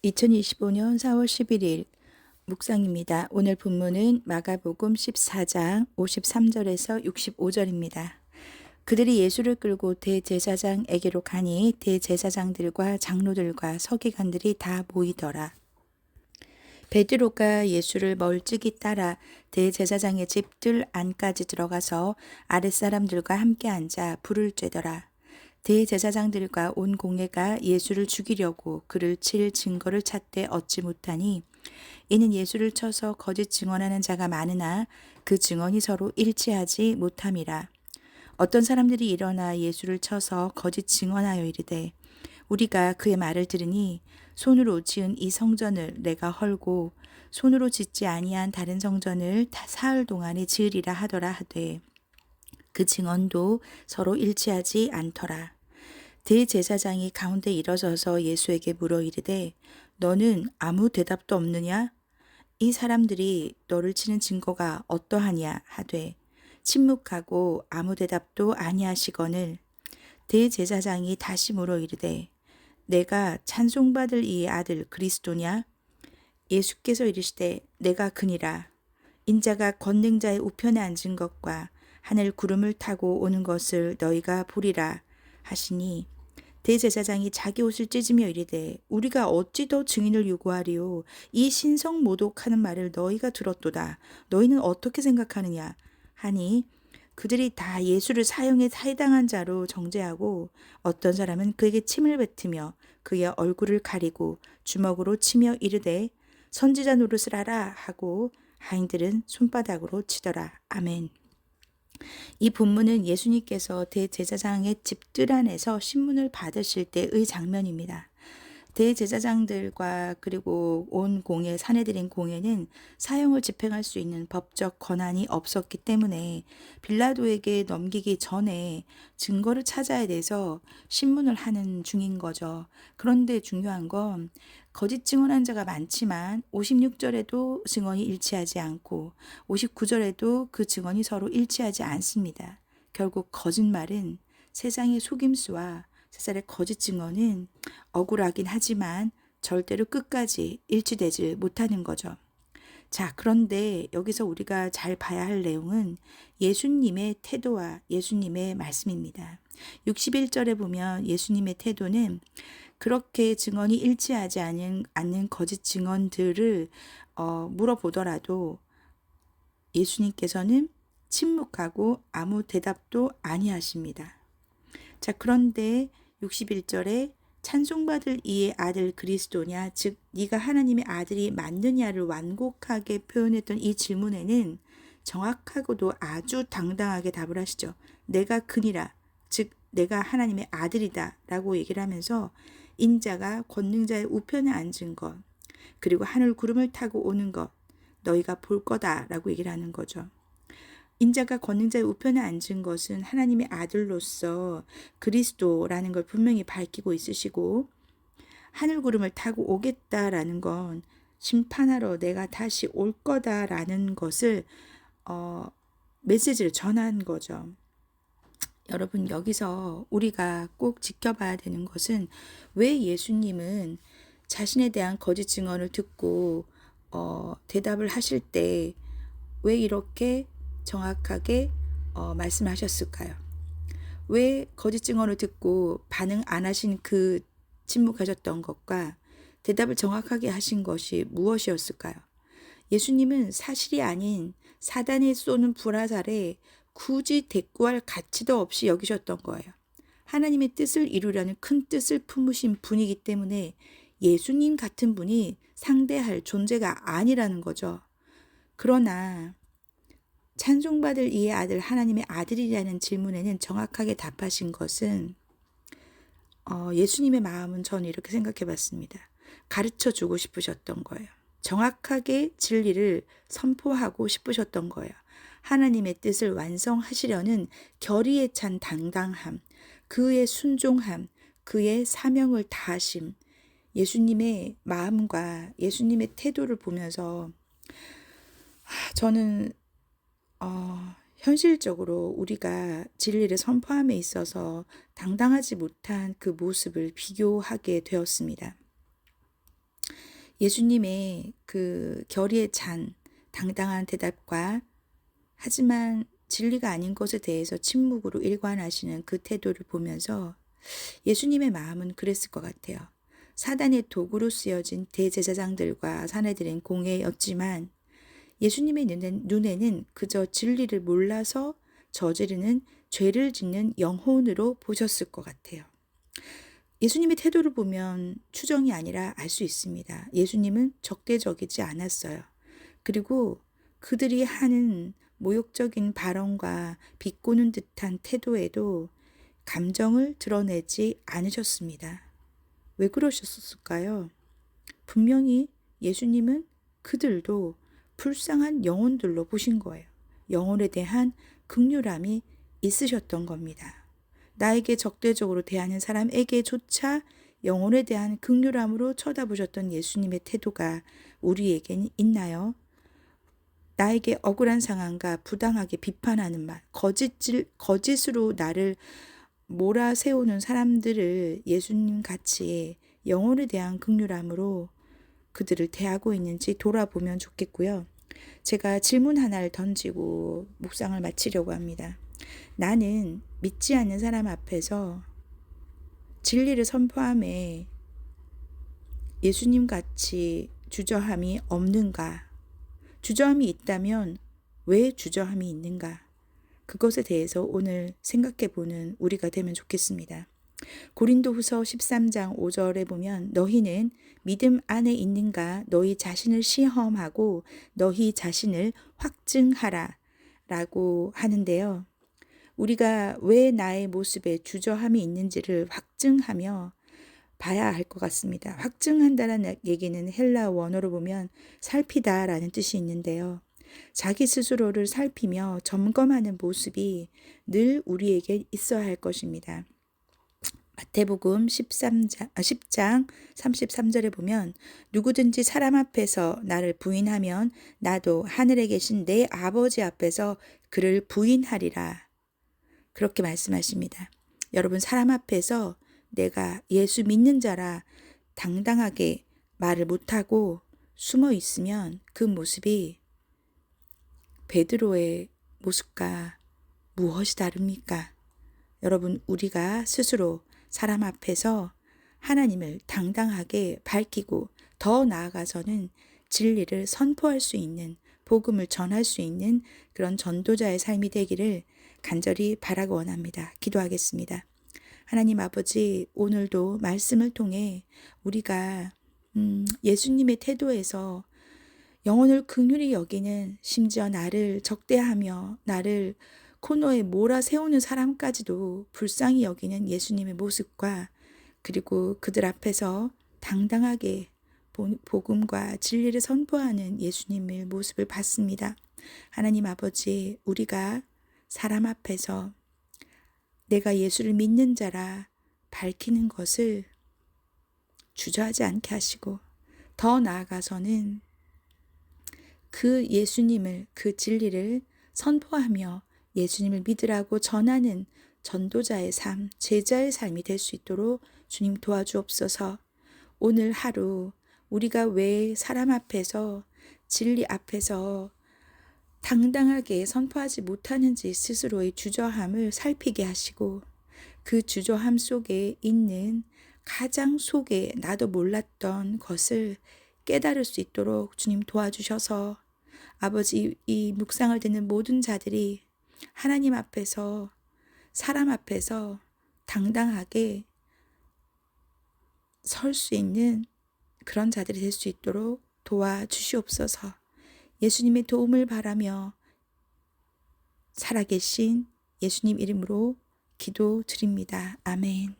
2025년 4월 11일 묵상입니다. 오늘 본문은 마가복음 14장 53절에서 65절입니다. 그들이 예수를 끌고 대제사장에게로 가니 대제사장들과 장로들과 서기관들이 다 모이더라. 베드로가 예수를 멀찍이 따라 대제사장의 집들 안까지 들어가서 아랫사람들과 함께 앉아 불을 쬐더라. 대제사장들과 온 공회가 예수를 죽이려고 그를 칠 증거를 찾되 얻지 못하니 이는 예수를 쳐서 거짓 증언하는 자가 많으나 그 증언이 서로 일치하지 못함이라. 어떤 사람들이 일어나 예수를 쳐서 거짓 증언하여 이르되 우리가 그의 말을 들으니 손으로 지은 이 성전을 내가 헐고 손으로 짓지 아니한 다른 성전을 사흘 동안에 지으리라 하더라 하되 그 증언도 서로 일치하지 않더라. 대제사장이 가운데 일어서서 예수에게 물어 이르되 너는 아무 대답도 없느냐? 이 사람들이 너를 치는 증거가 어떠하냐 하되 침묵하고 아무 대답도 아니하시거늘 대제사장이 다시 물어 이르되 내가 찬송받을 이의 아들 그리스도냐? 예수께서 이르시되 내가 그니라. 인자가 권능자의 우편에 앉은 것과 하늘 구름을 타고 오는 것을 너희가 보리라 하시니 대제사장이 자기 옷을 찢으며 이르되 우리가 어찌 더 증인을 요구하리요? 이 신성 모독하는 말을 너희가 들었도다. 너희는 어떻게 생각하느냐? 하니 그들이 다 예수를 사형에 해당한 자로 정죄하고 어떤 사람은 그에게 침을 뱉으며 그의 얼굴을 가리고 주먹으로 치며 이르되 선지자 노릇을 하라 하고 하인들은 손바닥으로 치더라. 아멘. 이 본문은 예수님께서 대제사장의 집들 안에서 신문을 받으실 때의 장면입니다. 대제사장들과 그리고 온 공회, 사내들인 공회는 사형을 집행할 수 있는 법적 권한이 없었기 때문에 빌라도에게 넘기기 전에 증거를 찾아야 돼서 신문을 하는 중인 거죠. 그런데 중요한 건 거짓 증언한 자가 많지만 56절에도 증언이 일치하지 않고 59절에도 그 증언이 서로 일치하지 않습니다. 결국 거짓말은 세상의 속임수와 세상의 거짓 증언은 억울하긴 하지만 절대로 끝까지 일치되지 못하는 거죠. 자, 그런데 여기서 우리가 잘 봐야 할 내용은 예수님의 태도와 예수님의 말씀입니다. 61절에 보면 예수님의 태도는 그렇게 증언이 일치하지 않는 거짓 증언들을 물어보더라도 예수님께서는 침묵하고 아무 대답도 아니하십니다. 자, 그런데 61절에 찬송받을 이의 아들 그리스도냐 즉 네가 하나님의 아들이 맞느냐를 완곡하게 표현했던 이 질문에는 정확하고도 아주 당당하게 답을 하시죠. 내가 그니라 즉 내가 하나님의 아들이다 라고 얘기를 하면서 인자가 권능자의 우편에 앉은 것 그리고 하늘 구름을 타고 오는 것 너희가 볼 거다 라고 얘기를 하는 거죠. 인자가 권능자의 우편에 앉은 것은 하나님의 아들로서 그리스도라는 걸 분명히 밝히고 있으시고 하늘 구름을 타고 오겠다라는 건 심판하러 내가 다시 올 거다라는 것을 메시지를 전한 거죠. 여러분 여기서 우리가 꼭 지켜봐야 되는 것은 왜 예수님은 자신에 대한 거짓 증언을 듣고 대답을 하실 때 왜 이렇게 정확하게 말씀하셨을까요? 왜 거짓 증언을 듣고 반응 안 하신 그 침묵하셨던 것과 대답을 정확하게 하신 것이 무엇이었을까요? 예수님은 사실이 아닌 사단이 쏘는 불화살에 굳이 대꾸할 가치도 없이 여기셨던 거예요. 하나님의 뜻을 이루려는 큰 뜻을 품으신 분이기 때문에 예수님 같은 분이 상대할 존재가 아니라는 거죠. 그러나 찬송받을 이의 아들 하나님의 아들이라는 질문에는 정확하게 답하신 것은 예수님의 마음은 저는 이렇게 생각해 봤습니다. 가르쳐 주고 싶으셨던 거예요. 정확하게 진리를 선포하고 싶으셨던 거예요. 하나님의 뜻을 완성하시려는 결의에 찬 당당함, 그의 순종함, 그의 사명을 다하심, 예수님의 마음과 예수님의 태도를 보면서 저는 현실적으로 우리가 진리를 선포함에 있어서 당당하지 못한 그 모습을 비교하게 되었습니다. 예수님의 그 결의에 찬 당당한 대답과 하지만 진리가 아닌 것에 대해서 침묵으로 일관하시는 그 태도를 보면서 예수님의 마음은 그랬을 것 같아요. 사단의 도구로 쓰여진 대제사장들과 사내들은 공예였지만 예수님의 눈에는 그저 진리를 몰라서 저지르는 죄를 짓는 영혼으로 보셨을 것 같아요. 예수님의 태도를 보면 추정이 아니라 알 수 있습니다. 예수님은 적대적이지 않았어요. 그리고 그들이 하는 모욕적인 발언과 비꼬는 듯한 태도에도 감정을 드러내지 않으셨습니다. 왜 그러셨을까요? 분명히 예수님은 그들도 불쌍한 영혼들로 보신 거예요. 영혼에 대한 긍휼함이 있으셨던 겁니다. 나에게 적대적으로 대하는 사람에게조차 영혼에 대한 긍휼함으로 쳐다보셨던 예수님의 태도가 우리에겐 있나요? 나에게 억울한 상황과 부당하게 비판하는 말, 거짓으로 나를 몰아세우는 사람들을 예수님 같이 영혼에 대한 긍휼함으로 그들을 대하고 있는지 돌아보면 좋겠고요. 제가 질문 하나를 던지고 묵상을 마치려고 합니다. 나는 믿지 않는 사람 앞에서 진리를 선포함에 예수님 같이 주저함이 없는가? 주저함이 있다면 왜 주저함이 있는가? 그것에 대해서 오늘 생각해 보는 우리가 되면 좋겠습니다. 고린도후서 13장 5절에 보면 너희는 믿음 안에 있는가 너희 자신을 시험하고 너희 자신을 확증하라 라고 하는데요. 우리가 왜 나의 모습에 주저함이 있는지를 확증하며 봐야 할 것 같습니다. 확증한다는 얘기는 헬라 원어로 보면 살피다라는 뜻이 있는데요. 자기 스스로를 살피며 점검하는 모습이 늘 우리에게 있어야 할 것입니다. 마태복음 10장 33절에 보면 누구든지 사람 앞에서 나를 부인하면 나도 하늘에 계신 내 아버지 앞에서 그를 부인하리라. 그렇게 말씀하십니다. 여러분 사람 앞에서 내가 예수 믿는 자라 당당하게 말을 못하고 숨어 있으면 그 모습이 베드로의 모습과 무엇이 다릅니까? 여러분 우리가 스스로 사람 앞에서 하나님을 당당하게 밝히고 더 나아가서는 진리를 선포할 수 있는 복음을 전할 수 있는 그런 전도자의 삶이 되기를 간절히 바라고 원합니다. 기도하겠습니다. 하나님 아버지 오늘도 말씀을 통해 우리가 예수님의 태도에서 영혼을 긍휼히 여기는 심지어 나를 적대하며 나를 코너에 몰아세우는 사람까지도 불쌍히 여기는 예수님의 모습과 그리고 그들 앞에서 당당하게 복음과 진리를 선포하는 예수님의 모습을 봤습니다. 하나님 아버지 우리가 사람 앞에서 내가 예수를 믿는 자라 밝히는 것을 주저하지 않게 하시고 더 나아가서는 그 예수님을 그 진리를 선포하며 예수님을 믿으라고 전하는 전도자의 삶, 제자의 삶이 될 수 있도록 주님 도와주옵소서. 오늘 하루 우리가 왜 사람 앞에서 진리 앞에서 당당하게 선포하지 못하는지 스스로의 주저함을 살피게 하시고 그 주저함 속에 있는 가장 속에 나도 몰랐던 것을 깨달을 수 있도록 주님 도와주셔서 아버지 이 묵상을 듣는 모든 자들이 하나님 앞에서 사람 앞에서 당당하게 설 수 있는 그런 자들이 될 수 있도록 도와주시옵소서. 예수님의 도움을 바라며 살아계신 예수님 이름으로 기도드립니다. 아멘.